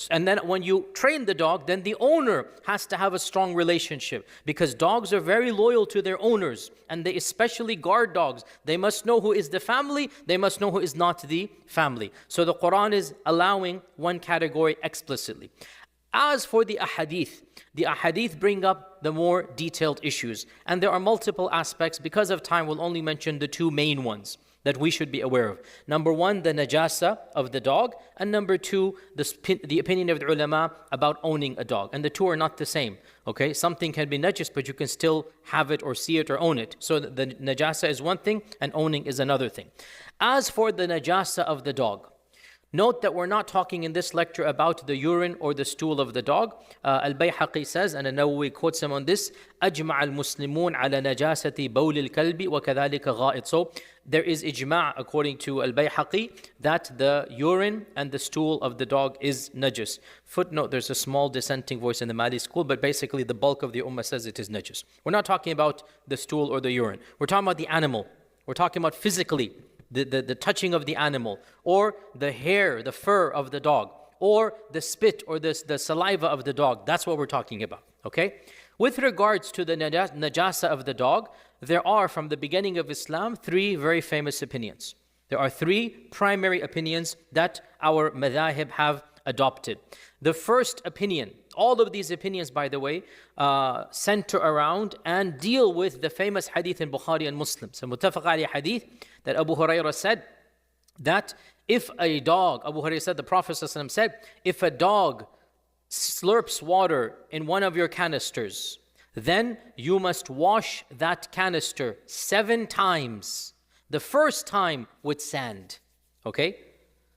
And then when you train the dog, then the owner has to have a strong relationship, because dogs are very loyal to their owners, and they especially guard dogs. They must know who is the family, they must know who is not the family. So the Quran is allowing one category explicitly. As for the ahadith bring up the more detailed issues. And there are multiple aspects. Because of time, we'll only mention the two main ones that we should be aware of. Number one, the najasa of the dog. And number two, the opinion of the ulama about owning a dog. And the two are not the same. Okay, something can be najis, but you can still have it or see it or own it. So the najasa is one thing and owning is another thing. As for the najasa of the dog, note that we're not talking in this lecture about the urine or the stool of the dog. Al-Bayhaqi says, and An-Nawawi quotes him on this, أجمع المسلمون على نجاسة بول الكلب وكذلك غائط. So there is ijma' according to Al-Bayhaqi that the urine and the stool of the dog is najis. Footnote, there's a small dissenting voice in the Maliki school, but basically the bulk of the ummah says it is najis. We're not talking about the stool or the urine. We're talking about the animal. We're talking about physically. The touching of the animal, or the hair, the fur of the dog, or the spit or the saliva of the dog. That's what we're talking about, okay? With regards to the najasa of the dog, there are, from the beginning of Islam, three very famous opinions. There are three primary opinions that our madhahib have adopted. The first opinion, all of these opinions, by the way, center around and deal with the famous hadith in Bukhari and Muslim. So muttafaq alayhi hadith that Abu Hurairah said that if a dog, Abu Hurairah said, the Prophet ﷺ said, if a dog slurps water in one of your canisters, then you must wash that canister 7 times. The first time with sand, okay?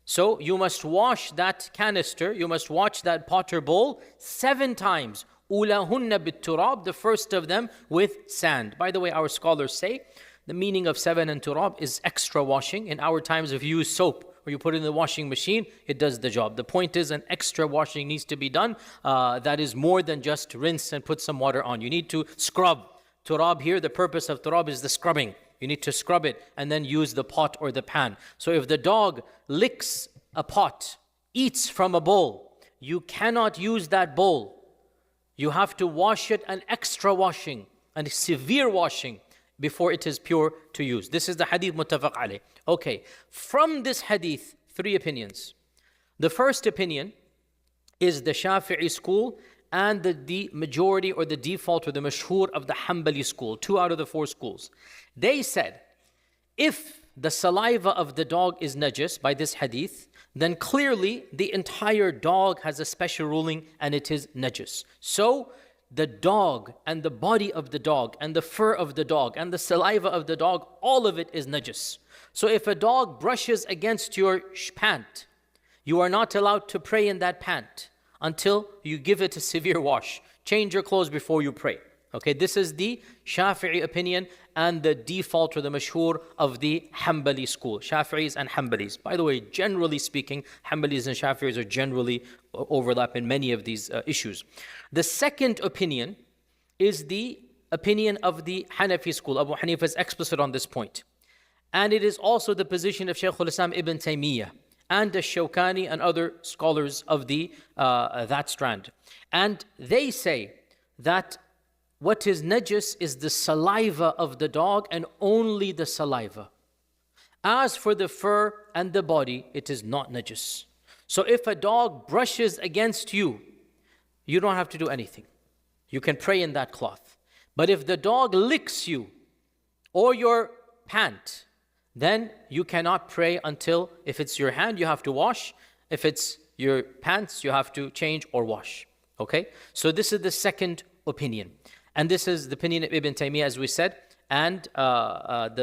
So you must wash that canister, you must wash that potter bowl 7 times. Ulahunna bit-turab, the first of them with sand. By the way, our scholars say the meaning of 7 and turab is extra washing. In our times, if you use soap or you put it in the washing machine, it does the job. The point is an extra washing needs to be done. That is more than just rinse and put some water on. You need to scrub. Turab here, the purpose of turab is the scrubbing. You need to scrub it and then use the pot or the pan. So if the dog licks a pot, eats from a bowl, you cannot use that bowl. You have to wash it an extra washing, a severe washing, before it is pure to use. This is the hadith muttafaq alayh. Okay, from this hadith, 3 opinions. The first opinion is the Shafi'i school and the majority or the default or the mashhur of the Hanbali school, 2 out of the 4 schools. They said, if the saliva of the dog is najis by this hadith, then clearly the entire dog has a special ruling and it is najis. So the dog and the body of the dog and the fur of the dog and the saliva of the dog, all of it is najis. So if a dog brushes against your pant, you are not allowed to pray in that pant until you give it a severe wash. Change your clothes before you pray. Okay, this is the Shafi'i opinion and the default or the mashhur of the Hanbali school, Shafi'is and Hanbalis. By the way, generally speaking, Hanbalis and Shafi'is are generally overlap in many of these issues. The second opinion is the opinion of the Hanafi school. Abu Hanifa is explicit on this point. And it is also the position of Shaykh Ibn Taymiyyah and the Shawkani and other scholars of that strand. And they say that what is najis is the saliva of the dog and only the saliva. As for the fur and the body, it is not najis. So if a dog brushes against you, you don't have to do anything. You can pray in that cloth. But if the dog licks you or your pant, then you cannot pray until, if it's your hand, you have to wash. If it's your pants, you have to change or wash. Okay? So this is the second opinion. And this is the opinion of Ibn Taymiyyah, as we said, and the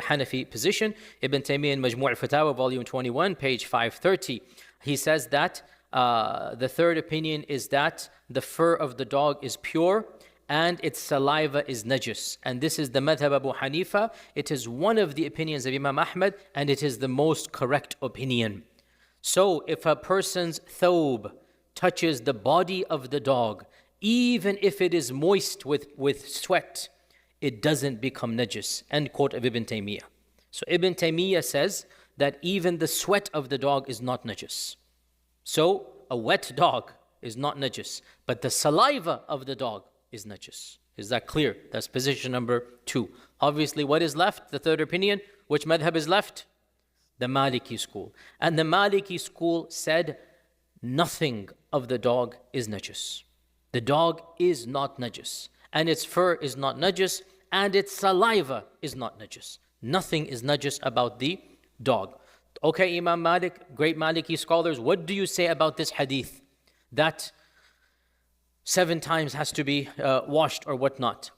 Hanafi position. Ibn Taymiyyah in Majmu' al-Fatawa, volume 21, page 530. He says that the third opinion is that the fur of the dog is pure and its saliva is najis. And this is the madhab Abu Hanifa. It is one of the opinions of Imam Ahmad, and it is the most correct opinion. So if a person's thawb touches the body of the dog, even if it is moist with sweat, it doesn't become najis. End quote of Ibn Taymiyyah. So Ibn Taymiyyah says that even the sweat of the dog is not najis. So a wet dog is not najis, but the saliva of the dog is najis. Is that clear? That's position number 2. Obviously, what is left? The third opinion. Which madhab is left? The Maliki school. And the Maliki school said nothing of the dog is najis. The dog is not najis, and its fur is not najis, and its saliva is not najis. Nothing is najis about the dog. Okay, Imam Malik, great Maliki scholars, what do you say about this hadith? That 7 times has to be washed or whatnot.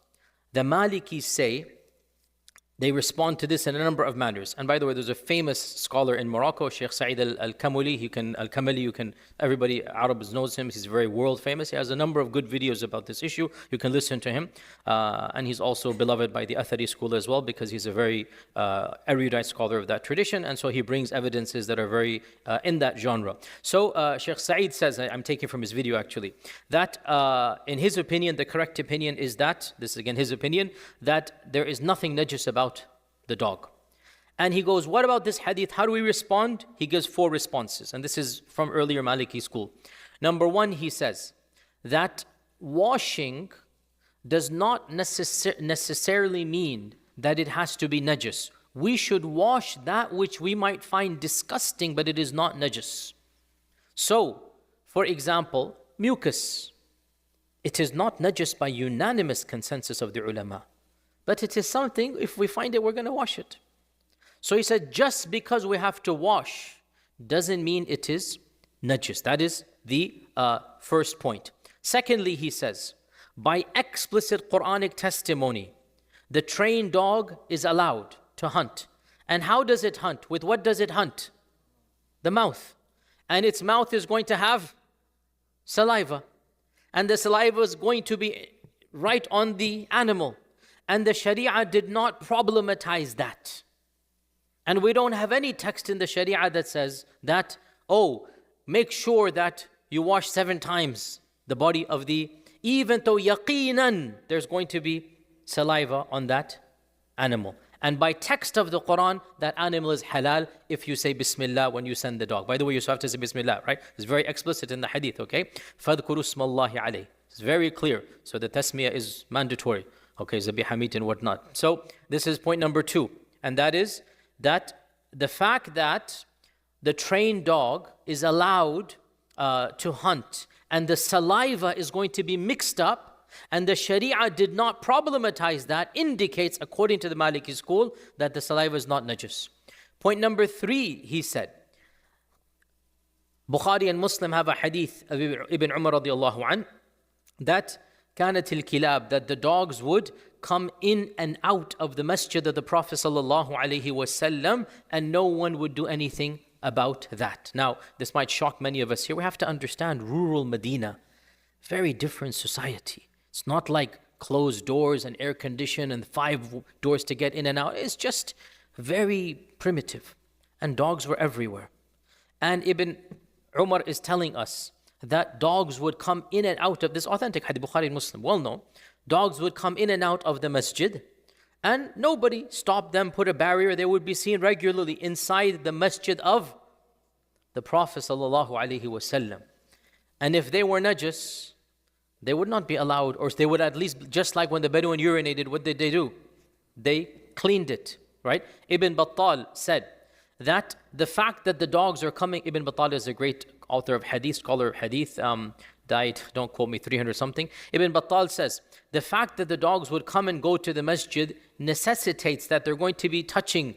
The Malikis say, they respond to this in a number of manners. And by the way, there's a famous scholar in Morocco, Shaykh Sa'id al-Kamali, everybody, Arabs knows him, he's very world famous. He has a number of good videos about this issue. You can listen to him. And he's also beloved by the Athari school as well, because he's a very erudite scholar of that tradition. And so he brings evidences that are very in that genre. So Shaykh Sa'id says, I'm taking from his video actually, that in his opinion, the correct opinion is that, this is again his opinion, that there is nothing najis about the dog. And he goes, what about this hadith? How do we respond? He gives 4 responses. And this is from earlier Maliki school. Number 1, he says that washing does not necessarily mean that it has to be najis. We should wash that which we might find disgusting, but it is not najis. So, for example, mucus. It is not najis by unanimous consensus of the ulama. But it is something, if we find it, we're going to wash it. So he said, just because we have to wash doesn't mean it is najis. That is the first point. Secondly, he says, by explicit Quranic testimony, the trained dog is allowed to hunt. And how does it hunt? With what does it hunt? The mouth. And its mouth is going to have saliva. And the saliva is going to be right on the animal. And the Sharia did not problematize that. And we don't have any text in the Sharia that says that, oh, make sure that you wash 7 times the body of even though yaqinan, there's going to be saliva on that animal. And by text of the Quran, that animal is halal if you say Bismillah when you send the dog. By the way, you have to say Bismillah, right? It's very explicit in the hadith, okay? فَذْكُرُوا اسْمَ اللَّهِ عَلَيْهِ. It's very clear. So the tasmiyah is mandatory. Okay, Zabiha meat and whatnot. So this is point number 2. And that is that the fact that the trained dog is allowed to hunt and the saliva is going to be mixed up and the Sharia did not problematize that indicates, according to the Maliki school, that the saliva is not najis. Point number 3, he said, Bukhari and Muslim have a hadith of Ibn Umar radiallahu anh, that كانت الكلاب, that the dogs would come in and out of the masjid of the Prophet sallallahu alaihi wasallam, and no one would do anything about that. Now, this might shock many of us here. We have to understand rural Medina, very different society. It's not like closed doors and air condition and 5 doors to get in and out. It's just very primitive. And dogs were everywhere. And Ibn Umar is telling us that dogs would come in and out of this authentic hadith, Bukhari and Muslim, well known. Dogs would come in and out of the masjid and nobody stopped them, put a barrier. They would be seen regularly inside the masjid of the Prophet sallallahu alaihi wasallam. And if they were najis, they would not be allowed, or they would at least, just like when the Bedouin urinated, what did they do? They cleaned it, right? Ibn Battal said that the fact that the dogs are coming, Ibn Battal is a great author of hadith, scholar of hadith, died, don't quote me, 300 something. Ibn Battal says, the fact that the dogs would come and go to the masjid necessitates that they're going to be touching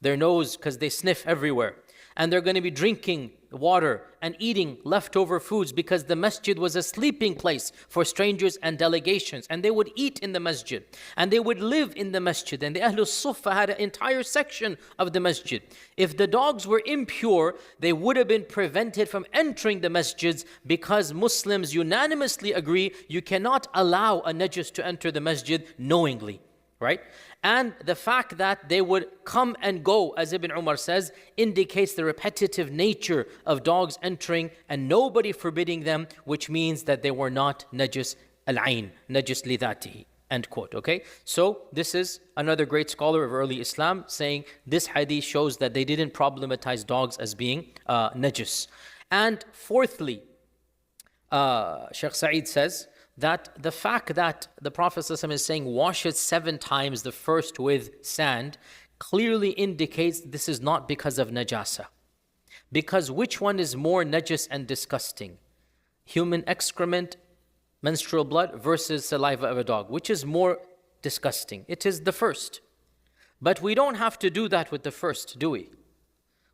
their nose because they sniff everywhere. And they're going to be drinking water and eating leftover foods because the masjid was a sleeping place for strangers and delegations. And they would eat in the masjid. And they would live in the masjid. And the Ahlul Suffah had an entire section of the masjid. If the dogs were impure, they would have been prevented from entering the masjids because Muslims unanimously agree you cannot allow a najis to enter the masjid knowingly, right? And the fact that they would come and go, as Ibn Umar says, indicates the repetitive nature of dogs entering and nobody forbidding them, which means that they were not najis al-ayn, najis li dhatihi. End quote, okay? So this is another great scholar of early Islam saying this hadith shows that they didn't problematize dogs as being najis. And fourthly, Shaykh Sa'id says that the fact that the Prophet ﷺ is saying wash it 7 times, the first with sand, clearly indicates this is not because of najasa. Because which one is more najis and disgusting? Human excrement, menstrual blood versus saliva of a dog. Which is more disgusting? It is the first. But we don't have to do that with the first, do we?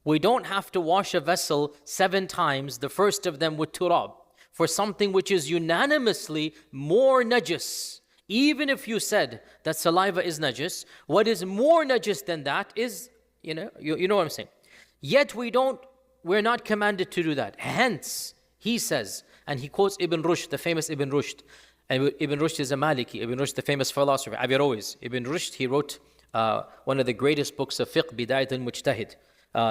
We don't have to wash a vessel 7 times, the first of them with turab, for something which is unanimously more najis. Even if you said that saliva is najis, what is more najis than that is, you know what I'm saying. Yet we're not commanded to do that. Hence, he says, and he quotes Ibn Rushd, the famous Ibn Rushd. And Ibn Rushd is a Maliki. Ibn Rushd, the famous philosopher, Averroes. Ibn Rushd, he wrote one of the greatest books of fiqh, Bidayat al-Mujtahid,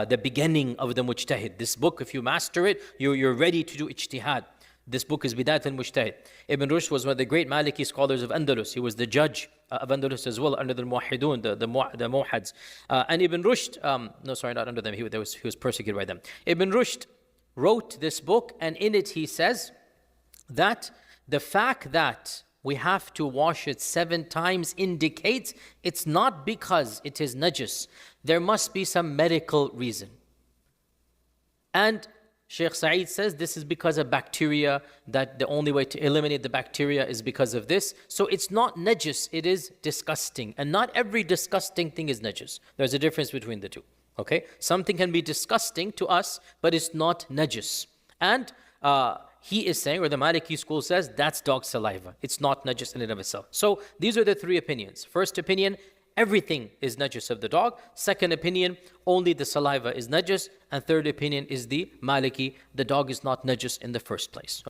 the beginning of the Mujtahid. This book, if you master it, you're ready to do ijtihad. This book is Bidayat al-Mujtahid. Ibn Rushd was one of the great Maliki scholars of Andalus. He was the judge of Andalus as well, under the Muwahhidun, the Muwahhads. And Ibn Rushd, no, sorry, not under them, he was persecuted by them. Ibn Rushd wrote this book, and in it he says that the fact that we have to wash it 7 times indicates it's not because it is najis. There must be some medical reason. And Shaykh Sa'id says this is because of bacteria, that the only way to eliminate the bacteria is because of this. So it's not najis, it is disgusting. And not every disgusting thing is najis. There's a difference between the two. Okay? Something can be disgusting to us, but it's not najis. And he is saying, or the Maliki school says, that's dog saliva. It's not najis in and of itself. So these are the 3 opinions. First opinion, everything is najis of the dog. Second opinion, only the saliva is najis. And third opinion is the Maliki, the dog is not najis in the first place.